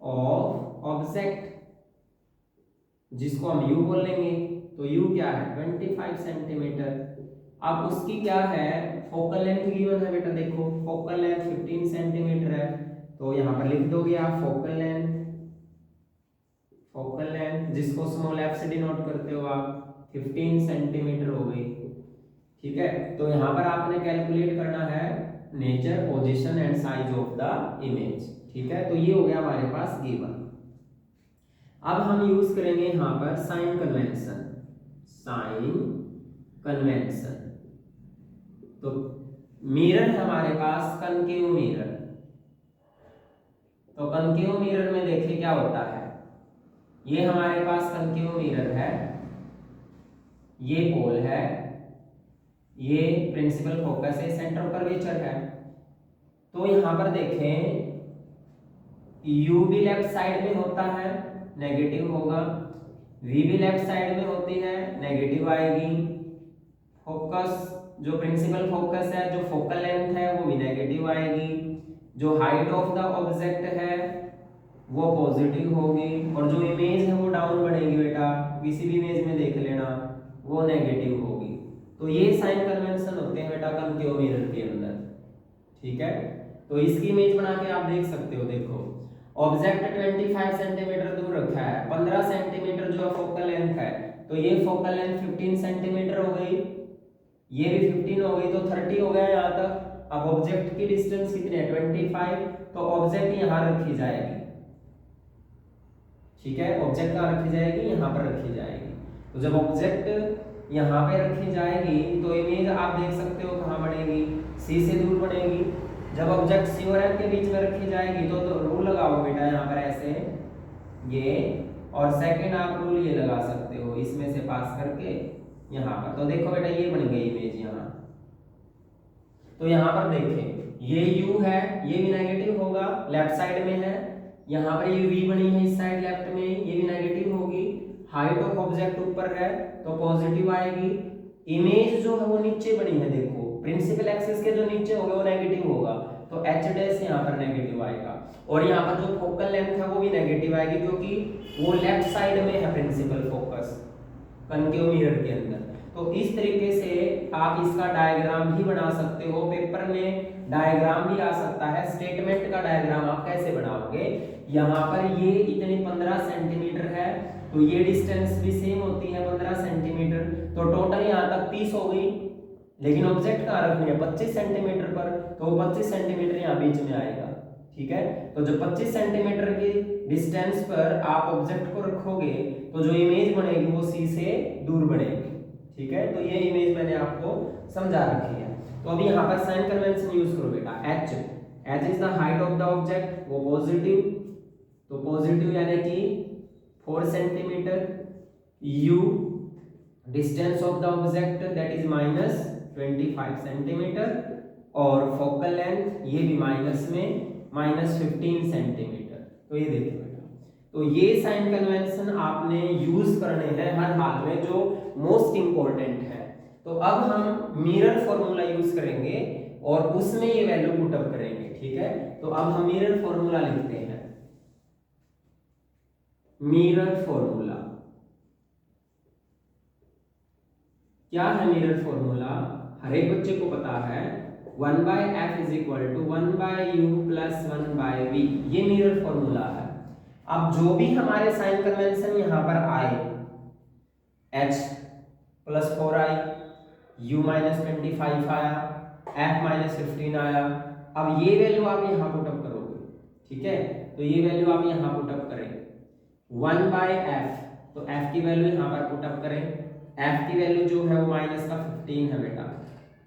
ऑफ ऑब्जेक्ट, जिसको हम u बोलेंगे। तो u क्या है 25 सेंटीमीटर। अब उसकी क्या है फोकल लेंथ गिवन है बेटा, देखो फोकल लेंथ 15 सेंटीमीटर है, तो यहां पर लिख दोगे आप फोकल लेंथ, फोकल लेंथ जिसको स्मॉल f से डिनोट करते हो आप 15 सेंटीमीटर हो गई। ठीक है, तो यहां पर आपने कैलकुलेट करना है nature, position and size of the image. ठीक है, तो ये हो गया हमारे पास गिवन। अब हम यूज करेंगे यहां पर साइन कन्वेंशन, साइन कन्वेंशन। तो मिरर है हमारे पास कनकेव मिरर, तो कनकेव मिरर में देखिए क्या होता है, ये हमारे पास कनकेव मिरर है, ये पोल है, ये प्रिंसिपल फोकस है, सेंटर ऑफ कर्वेचर है। तो यहां पर देखें u भी लेफ्ट साइड में होता है नेगेटिव होगा, v भी लेफ्ट साइड में होती है नेगेटिव आएगी, फोकस जो प्रिंसिपल फोकस है, जो फोकल लेंथ है वो भी नेगेटिव आएगी, जो हाइट ऑफ द ऑब्जेक्ट है वो पॉजिटिव होगी, और जो इमेज है वो डाउन बढ़ेगी बेटा, किसी भी इमेज में देख लेना वो नेगेटिव होगी। तो ये साइन कन्वेंशन होते हैं बेटा कनकेव मिरर के अंदर। ठीक है, तो इसकी इमेज बना के आप देख सकते हो, देखो ऑब्जेक्ट 25 सेंटीमीटर दूर रखा है, 15 सेंटीमीटर जो फोकल लेंथ है, तो ये फोकल लेंथ 15 सेंटीमीटर हो गई, ये भी 15 हो गई, तो 30 हो गया यहाँ तक। अब ऑब्जेक्ट की डिस्टेंस कितनी है 25, तो ऑब्जेक्ट यहाँ रखी जाएगी। ठीक है, ऑब्जेक्ट कहाँ रखी जाएगी, यहाँ पर रखी जाएगी। तो जब ऑब्जेक्ट यहाँ पे रखी जाएगी तो इमेज आप देख सकते हो कहाँ बढ़ेगी, सी से दूर बढ़ेगी। जब ऑब्जेक्ट सी और एफ के बीच में रखी जाएगी तो रूल लगाओ बेटा यहाँ पर ऐसे ये, और सेकंड आप रूल ये लगा सकते हो इसमें से पास करके यहाँ पर। तो देखो बेटा ये बन गई इमेज यहाँ। तो यहाँ पर देखें ये u है, ये भी नेगेटिव होगा, लेफ्ट साइड में है, यहाँ पर ये v बनी है इस साइड लेफ्ट में, ये भी नेगेटिव होगी, हाइट ऑफ ऑब्जेक्ट ऊपर है तो पॉजिटिव आएगी, इमेज जो है वो नीचे बनी है, देखो प्रिंसिपल एक्सिस के जो नीचे होगा वो नेगेटिव होगा, तो h डैश यहाँ पर नेगेटिव आएगा, और यहाँ पर जो फोकल लेंथ है वो भी नेगेटिव आएगी क्योंकि वो लेफ्ट साइड में है प्रिंसिपल फोकस कनकेव मिरर के अंदर। तो इस तरीके से आप इसका डायग्राम भी बना सकते हो, पेपर में डायग्राम भी आ सकता है। स्टेटमेंट का डायग्राम आप कैसे बनाओगे, यहाँ पर ये इतनी 15 सेंटीमीटर है, तो ये डिस्टेंस भी सेम होती है 15 सेंटीमीटर, तो टोटल यहाँ तक 30 हो गई, लेकिन ऑब्जेक्ट कहाँ रखनी है 25 सेंटीमीटर पर, तो 25 सेंटीमीटर यहाँ बीच में आएगा। ठीक है, तो जो 25 सेंटीमीटर की डिस्टेंस पर आप ऑब्जेक्ट को रखोगे तो जो इमेज बनेगी वो सी से दूर बनेगी। ठीक है, तो ये इमेज मैंने आपको समझा रखी है। तो अभी यहाँ पर साइन कन्वेंशन यूज करो बेटा, h is the height of the object, वो पॉजिटिव, तो पॉजिटिव यानी कि 4 centimetre, u distance of the object that is minus 25 centimetre, और फोकल लेंथ ये भी माइनस में माइनस 15 सेंटीमीटर। तो ये देखिए बेटा, तो ये साइन कन्वेंशन आपने यूज करने हैं हर हाल में, जो मोस्ट इंपॉर्टेंट है। तो अब हम मिरर फॉर्मूला यूज करेंगे और उसमें ये वैल्यू पुट अप करेंगे। ठीक है, तो अब हम मिरर फॉर्मूला लिखते हैं, मिरर फॉर्मूला क्या है, मिरर फॉर्मूला हर एक बच्चे को पता है, 1/f is equal to 1/u plus 1/v, ये मिरर फॉर्मूला है। अब जो भी हमारे साइन कन्वेंशन यहाँ पर आए, h plus 4i, u minus 25 आया, f माइनस 15 आया, अब ये वैल्यू आप यहाँ पुट अप करोगे। ठीक है, तो ये वैल्यू आप यहाँ पुट अप करें 1/f, तो f की वैल्यू यहाँ पर पुट अप करें, f की वैल्यू जो है वो माइनस का 15 है बेटा,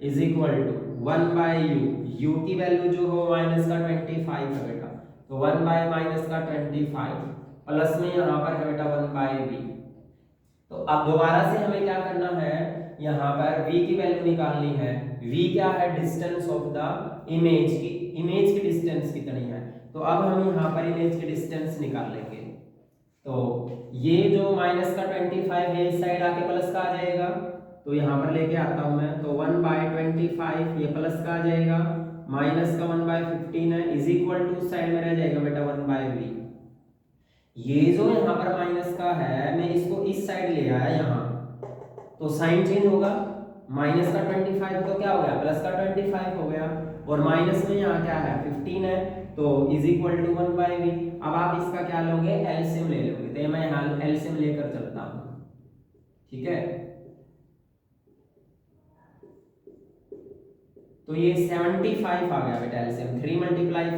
is equal to 1/u, u की वैल्यू जो हो माइनस का 25 है बेटा, तो 1 माइनस का 25 प्लस में यहाँ पर है बेटा 1/v। तो अब दोबारा से हमें क्या करना है, यहाँ पर v की वैल्यू निकालनी है। v क्या है? डिस्टेंस ऑफ द इमेज की, इमेज की डिस्टेंस कितनी है। तो अब हम यहाँ पर इमेज की डिस्टेंस निकाल लेंगे। तो ये जो माइनस का 25 है इस साइड आके प्लस का आ जाएगा, तो यहाँ पर लेके आता हूं मैं। तो 1/25 ये प्लस का आ जाएगा, माइनस का 1/15 है, इज इक्वल टू साइड में रह जाएगा बेटा 1/v। ये जो यहाँ पर माइनस का है मैं इसको इस साइड ले आया यहाँ, तो साइन चेंज होगा। माइनस का 25 तो क्या हो गया? प्लस का 25 हो गया, और माइनस में यहाँ क्या है? 15 है, तो इज इक्वल टू 1/v। अब आप इसका क्या लोगे? एलसीएम ले लोगे। तो मैं यहाँ एलसीएम लेकर चलता हूँ, ठीक है। तो ये 75 आ गया बेटा एलसीएम। 3 ×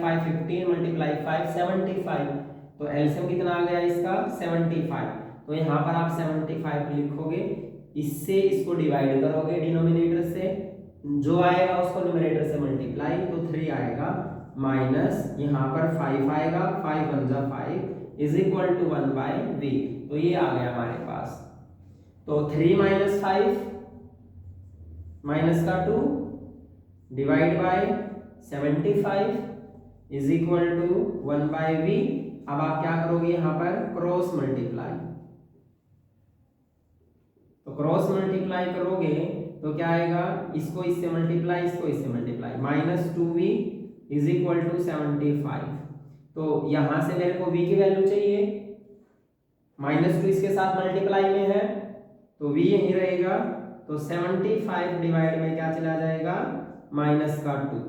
5 15 × 5 75। तो एलसीएम कितना आ गया इसका? 75। तो यहाँ पर आप 75 लिखोगे, इससे इसको डिवाइड करोगे डिनोमिनेटर से, जो आएगा उसको न्यूमरेटर से मल्टीप्लाई, तो 3 आएगा, माइनस यहाँ पर 5 आएगा, 5 × 5 इज इक्वल टू 1/v। तो ये आ गया हमारे पास। तो 3 - 5 माइनस का 2 divide by 75 is equal to 1/v। अब आप क्या करोगे? यहाँ पर क्रॉस मल्टीप्लाई, तो क्रॉस मल्टीप्लाई करोगे तो क्या आएगा? इसको इससे मल्टीप्लाई, इसको इससे multiply, -2v is equal to 75। तो यहां से मेरे को v की वैल्यू चाहिए, -2 इसके साथ मल्टीप्लाई में है, तो v यही रहेगा। तो 75 डिवाइड में क्या चला जाएगा? -2।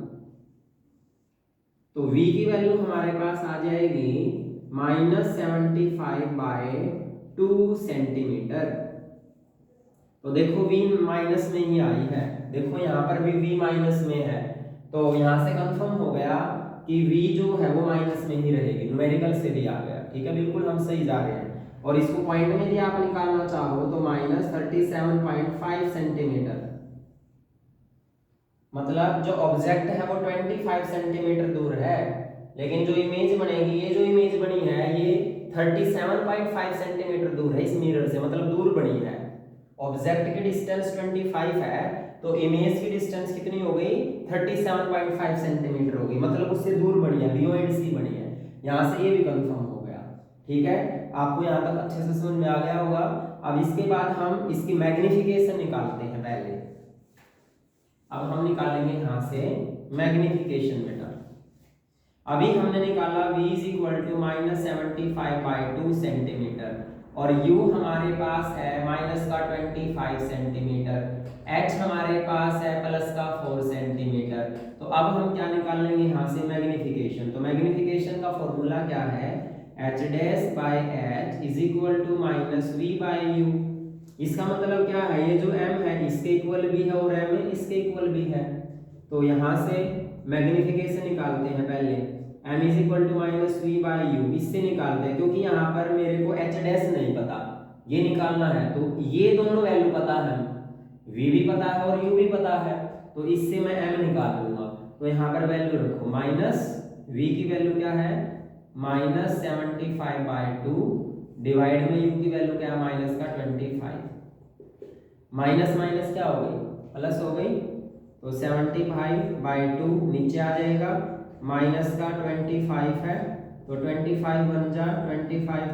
तो v की वैल्यू हमारे पास आ जाएगी -75/2 सेंटीमीटर। तो देखो v माइनस में ही आई है, देखो यहाँ पर भी v माइनस में है, तो यहाँ से कंफर्म हो गया कि v जो है वो माइनस में ही रहेगी। न्यूमेरिकल से भी आ गया, ठीक है, बिल्कुल हम सही जा रहे हैं। और इसको पॉइंट में भी आप निकालना चाहो तो -37.5 सेंटीमीटर, मतलब जो ऑब्जेक्ट है वो 25 सेंटीमीटर दूर है, लेकिन जो इमेज बनेगी, ये जो इमेज बनी है ये 37.5 सेंटीमीटर दूर है इस मिरर से, मतलब दूर बनी है। ऑब्जेक्ट की डिस्टेंस 25 है, तो इमेज की डिस्टेंस कितनी हो गई? 37.5 सेंटीमीटर हो गई, मतलब उससे दूर बनी है, बी एंड सी बनी है। यहाँ से ये भी कंफर्म हो गया, ठीक है। आपको यहाँ तक अच्छे से समझ में आ गया होगा। अब इसके बाद हम इसकी मैग्निफिकेशन निकालते हैं पहले। अब हम निकालेंगे यहाँ से मैग्निफिकेशन बेटा। अभी हमने निकाला v = -75/2 सेंटीमीटर, और u हमारे पास है -25 सेंटीमीटर, h हमारे पास है +4 सेंटीमीटर। तो अब हम क्या निकाल लेंगे यहाँ से? मैग्निफिकेशन। तो मैग्निफिकेशन का फॉर्मूला क्या है? h' h is equal to -v/u। इसका मतलब क्या है? ये जो m है इसके इक्वल भी है और m इसके इक्वल भी है। तो यहाँ से मैग्निफिकेशन निकालते हैं पहले, m is equal to -v/u, इससे निकालते हैं, क्योंकि यहाँ पर मेरे को h' नहीं पता, ये निकालना है। तो ये दोनों वैल्यू पता है, v भी पता है और u भी पता है, तो इससे मैं m निकाल लूंगा। तो यहाँ पर वैल्यू रखो, v की वैल्यू क्या है? -75/2 डिवाइड में u की वैल्यू क्या है? -25। माइनस माइनस क्या हो गई? प्लस हो गई। तो 75/2 नीचे आ जाएगा, माइनस का 25 है, तो 25 बन जा 25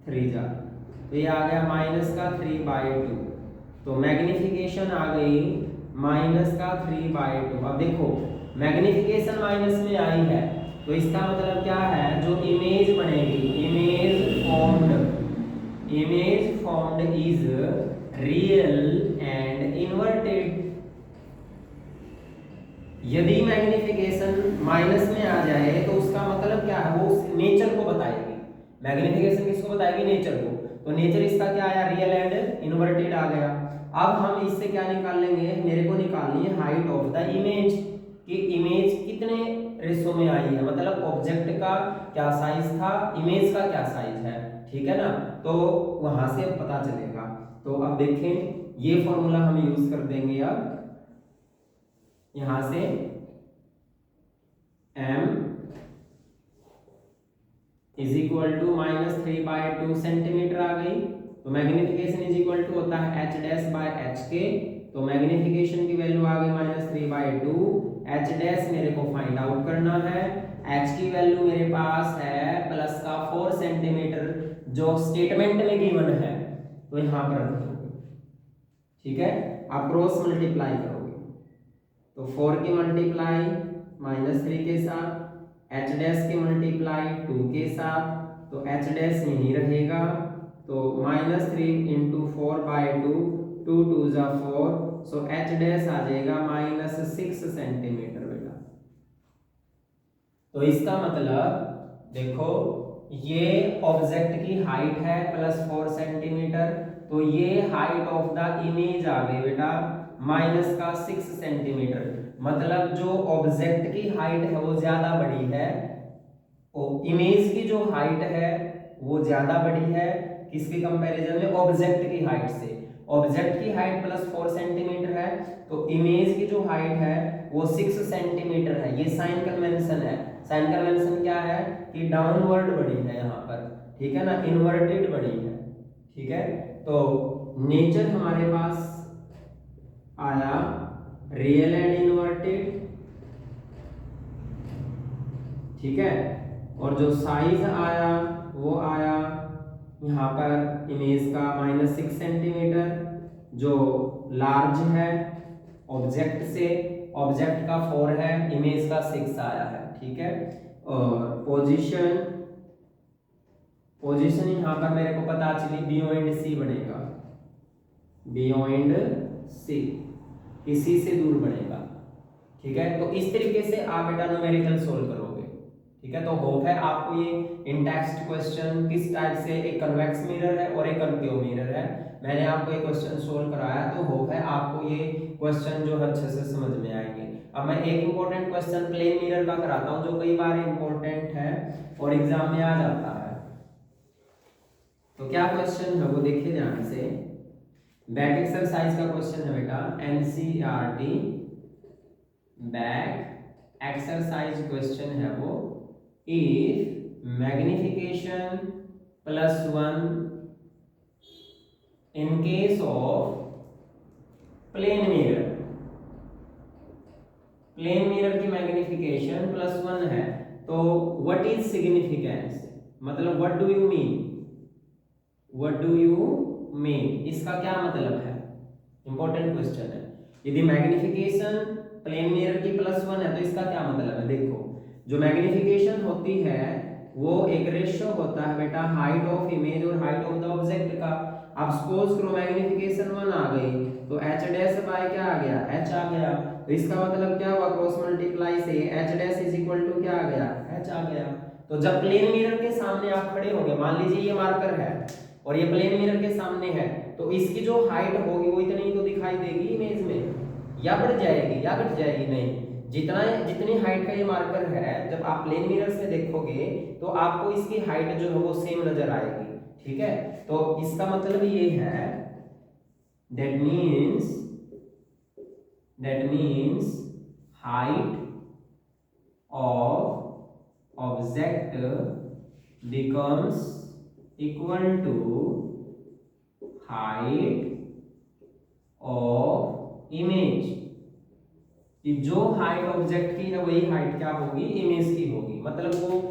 3 जा, तो ये आ गया -3/2। तो मैग्निफिकेशन आ गई -3/2। अब देखो मैग्निफिकेशन माइनस में आई है, तो इसका मतलब क्या है? जो इमेज बनेगी, image formed is real and inverted. यदि मैग्निफिकेशन माइनस में आ जाए तो उसका मतलब क्या है? वो नेचर को बताएगी। मैग्निफिकेशन किसको बताएगी? नेचर को। तो नेचर इसका क्या आया? रियल एंड इन्वर्टेड आ गया। अब हम इससे क्या निकाल लेंगे? मेरे को निकालनी है हाइट ऑफ द इमेज, कि इमेज कितने रेशो में आई है, मतलब ऑब्जेक्ट का क्या साइज था, इमेज का क्या साइज है, ठीक है ना। तो वहां से पता चलेगा। तो अब देखें, ये फॉर्मूला हम यूज कर देंगे। अब यहां से m is equal to -3/2 centimetre आ गई, तो मैग्निफिकेशन इज इक्वल टू होता है एच डैश बाय एच के। तो मैग्निफिकेशन की वैल्यू आ गई -3/2। एच डैश मेरे को फाइंड आउट करना है। एच की वैल्यू मेरे पास है प्लस का 4 सेंटीमीटर जो स्टेटमेंट में गिवन है, तो यहाँ पर रख दोगे, ठीक है। आप क्रॉस मल्टीप्लाई करोगे तो 4 की मल्टीप्लाई -3 के साथ, एच डैश की मल्टीप्लाई 2 के साथ, तो एच डैश यही रहेगा। तो -3 × 4/2, 2 2 जा 4, सो एच डैश आ जाएगा -6 सेंटीमीटर बेटा। तो इसका मतलब देखो ये ऑब्जेक्ट की हाइट है +4 सेंटीमीटर, तो ये हाइट ऑफ द इमेज आ गई बेटा -6 सेंटीमीटर। मतलब जो ऑब्जेक्ट की हाइट है वो ज्यादा बड़ी है, और इमेज की जो हाइट है वो ज्यादा बड़ी है किसके कंपैरिजन में, ऑब्जेक्ट की हाइट से। ऑब्जेक्ट की हाइट +4 सेंटीमीटर है, तो इमेज की जो हाइट है वो 6 सेंटीमीटर है। ये साइन कन्वेंशन है। साइन कन्वेंशन क्या है कि डाउनवर्ड बड़ी है यहाँ पर, ठीक है ना, इन्वर्टेड बड़ी है, ठीक है। तो नेचर हमारे पास आया रियल एंड इन्वर्टेड, ठीक है। और जो साइज आया वो आया यहाँ पर इमेज का -6 सेंटीमीटर, जो लार्ज है ऑब्जेक्ट से, ऑब्जेक्ट का 4 है, इमेज का 6 आया है, ठीक है। और पोजीशन यहाँ पर मेरे को पता चली बियॉन्ड सी बनेगा, बियॉन्ड सी, इसी से दूर बनेगा, ठीक है। तो इस तरीके से आप बेटा न्यूमेरिकल सोल्व करोगे, ठीक है। तो होप है आपको ये इन टेक्स्ट क्वेश्चन किस टाइप से, एक कन्वेक्स मिरर है और एक कनकेव मिरर है, मैंने आपको ये क्वेश्चन सोल्व कराया, तो होप है आपको ये क्वेश्चन जो है अच्छे से समझ में आएंगे। अब मैं एक इंपॉर्टेंट क्वेश्चन प्लेन मिरर का कराता हूं जो कई बार इंपॉर्टेंट है और एग्जाम में आ जाता है। तो क्या क्वेश्चन है वो देखिए ध्यान से। बैक एक्सरसाइज का क्वेश्चन है बेटा, एनसीईआरटी बैक एक्सरसाइज क्वेश्चन है वो। If magnification +1 in case of plane mirror, plane mirror की मैग्निफिकेशन +1 है, तो व्हाट इज सिग्निफिकेंस, मतलब what do you mean, what do you mean, इसका क्या मतलब है, इंपॉर्टेंट क्वेश्चन है। यदि मैग्निफिकेशन प्लेन मिरर की +1 है तो इसका क्या मतलब है। देखो जो मैग्निफिकेशन होती है वो एक रेशियो होता है बेटा हाइट ऑफ इमेज और हाइट ऑफ द ऑब्जेक्ट का। अब सपोज करो मैग्निफिकेशन 1 आ गई तो एच डैश बाय क्या आ गया, एच आ गया, तो इसका मतलब क्या हुआ, क्रॉस मल्टीप्लाई से H dash is equal to क्या आ गया, एच आ गया। तो जब प्लेन मिरर के सामने आप खड़े होंगे, मान लीजिए ये मार्कर है और ये प्लेन मिरर के सामने है, तो इसकी जो हाइट होगी वो इतनी तो दिखाई देगी इमेज में, या बढ़ जाएगी या घट जाएगी, नहीं, जितनी हाइट का ये मार्कर है जब आप प्लेन मिरर से देखोगे तो आपको इसकी हाइट जो है वो सेम नजर आएगी, ठीक है। तो इसका मतलब ये है that means height of object becomes equal to height of image, कि जो हाइट ऑब्जेक्ट की है वही हाइट क्या होगी, इमेज की होगी, मतलब वो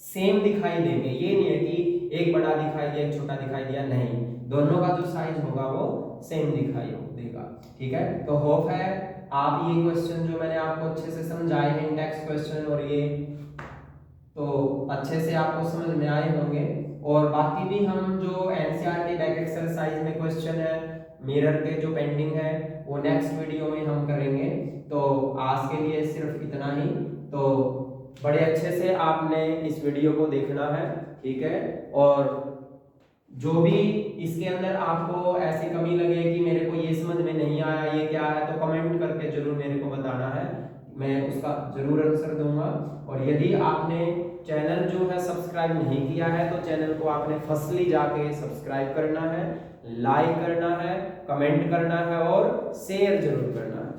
सेम दिखाई देंगे। ये नहीं है कि एक बड़ा दिखाई दिया एक छोटा दिखाई दिया, नहीं, दोनों का जो साइज होगा वो सेम दिखाई देगा, ठीक है। तो होप है आप ये क्वेश्चन जो मैंने आपको अच्छे से समझाए हैं टेक्स्ट क्वेश्चन और ये तो अच्छे से आपको समझ में आए होंगे। और बाकी भी हम जो एनसीईआरटी बैक एक्सरसाइज में क्वेश्चन है मिरर के जो पेंडिंग है वो नेक्स्ट वीडियो में हम करेंगे। तो आज के लिए सिर्फ इतना ही। तो बड़े अच्छे से आपने इस वीडियो को देखना है, ठीक है। और जो भी इसके अंदर आपको ऐसी कमी लगे कि मेरे को ये समझ में नहीं आया, ये क्या है, तो कमेंट करके जरूर मेरे को बताना है, मैं उसका जरूर आंसर दूंगा। और यदि आपने चैनल जो है सब्सक्राइब नहीं किया है तो चैनल को आपने फर्स्टली जाके सब्सक्राइब करना है, लाइक करना है, कमेंट करना है और शेयर जरूर करना है।